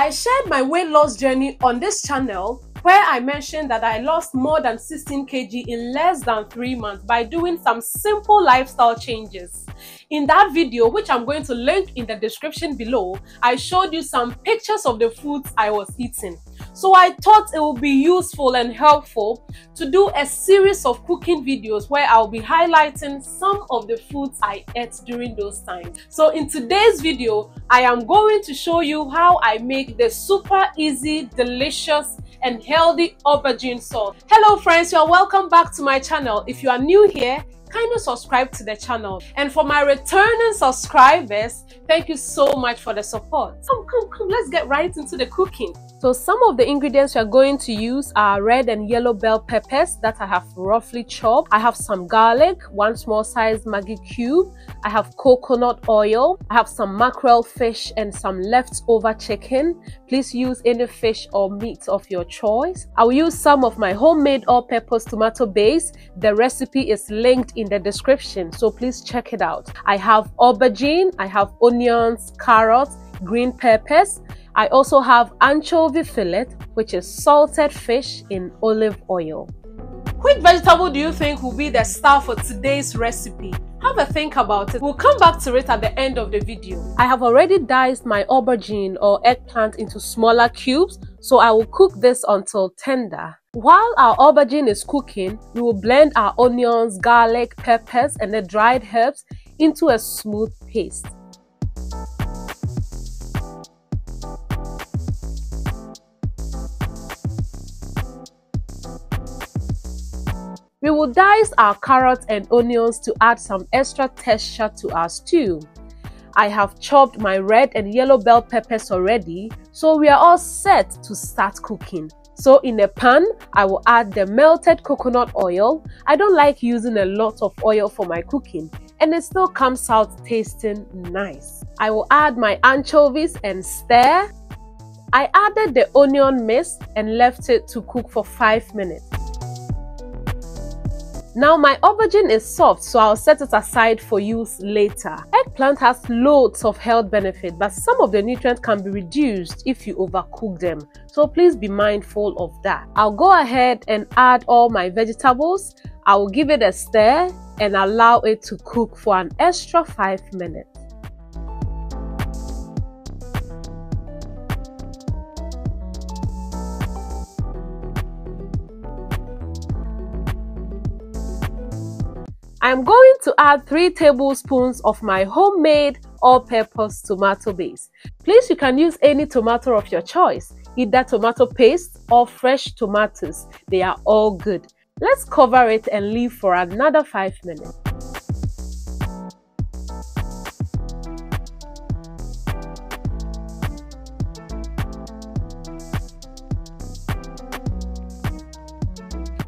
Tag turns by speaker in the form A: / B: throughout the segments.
A: I shared my weight loss journey on this channel where I mentioned that I lost more than 16 kg in less than 3 months by doing some simple lifestyle changes. In that video, which I'm going to link in the description below, I showed you some pictures of the foods I was eating. So I thought it would be useful and helpful to do a series of cooking videos where I'll be highlighting some of the foods I ate during those times. So in today's video, I am going to show you how I make the super easy, delicious, and healthy aubergine sauce. Hello friends, you are welcome back to my channel. If you are new here, kindly subscribe to the channel. And for my returning subscribers, thank you so much for the support. Come, let's get right into the cooking. So some of the ingredients we are going to use are red and yellow bell peppers that I have roughly chopped. I have some garlic, 1 small size Maggi cube. I have coconut oil. I have some mackerel fish and some leftover chicken. Please use any fish or meat of your choice. I will use some of my homemade all-purpose tomato base. The recipe is linked in the description, so please check it out. I have aubergine, I have onions, carrots, green peppers. I also have anchovy fillet, which is salted fish in olive oil. Which vegetable do you think will be the star for today's recipe? Have a think about it. We'll come back to it at the end of the video. I have already diced my aubergine or eggplant into smaller cubes, so I will cook this until tender. While our aubergine is cooking, we will blend our onions, garlic, peppers, and the dried herbs into a smooth paste. We will dice our carrots and onions to add some extra texture to our stew. I have chopped my red and yellow bell peppers already, so we are all set to start cooking. So in a pan, I will add the melted coconut oil. I don't like using a lot of oil for my cooking, and it still comes out tasting nice. I will add my anchovies and stir. I added the onion mist and left it to cook for 5 minutes. Now my aubergine is soft, so I'll set it aside for use later. Eggplant has loads of health benefits, but some of the nutrients can be reduced if you overcook them. So please be mindful of that. I'll go ahead and add all my vegetables. I will give it a stir and allow it to cook for an extra 5 minutes. I'm going to add 3 tablespoons of my homemade all-purpose tomato base. Please, you can use any tomato of your choice, either tomato paste or fresh tomatoes. They are all good. Let's cover it and leave for another 5 minutes.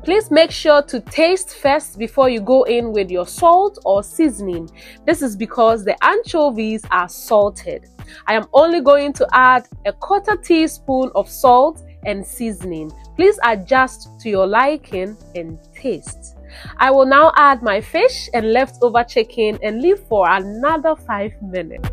A: Please make sure to taste first before you go in with your salt or seasoning. This is because the anchovies are salted. I am only going to add a 1/4 teaspoon of salt and seasoning. Please adjust to your liking and taste. I will now add my fish and leftover chicken and leave for another 5 minutes.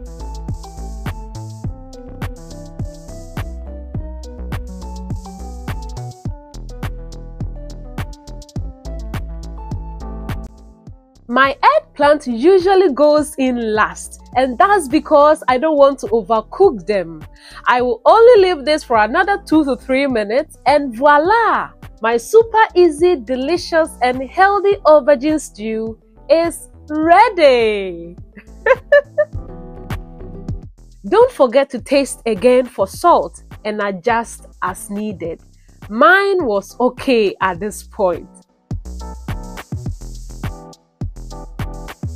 A: My eggplant usually goes in last, and that's because I don't want to overcook them. I will only leave this for another 2 to 3 minutes and voila! My super easy, delicious and healthy aubergine stew is ready! Don't forget to taste again for salt and adjust as needed. Mine was okay at this point.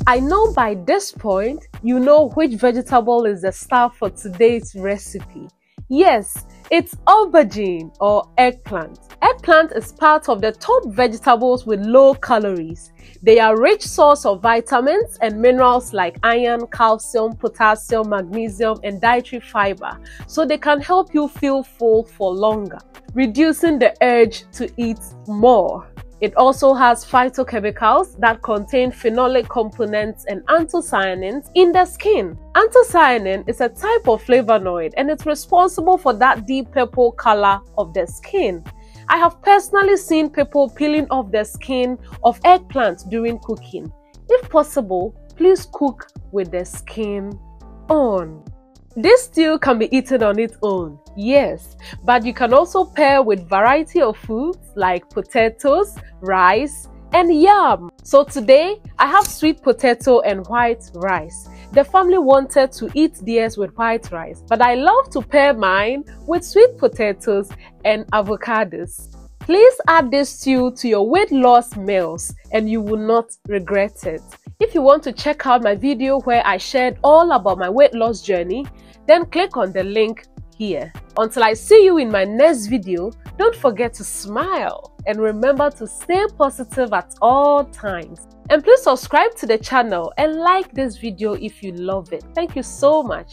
A: I know by this point, you know which vegetable is the star for today's recipe. Yes, it's aubergine or eggplant. Eggplant is part of the top vegetables with low calories. They are a rich source of vitamins and minerals like iron, calcium, potassium, magnesium, and dietary fiber, so they can help you feel full for longer, reducing the urge to eat more. It also has phytochemicals that contain phenolic components and anthocyanins in the skin. Anthocyanin is a type of flavonoid and it's responsible for that deep purple color of the skin. I have personally seen people peeling off the skin of eggplant during cooking. If possible, please cook with the skin on. This stew can be eaten on its own, yes, but you can also pair with variety of foods like potatoes, rice, and yam. So today, I have sweet potato and white rice. The family wanted to eat theirs with white rice, but I love to pair mine with sweet potatoes and avocados. Please add this stew to your weight loss meals and you will not regret it. If you want to check out my video where I shared all about my weight loss journey, then click on the link here. Until I see you in my next video, don't forget to smile and remember to stay positive at all times. And please subscribe to the channel and like this video if you love it. Thank you so much.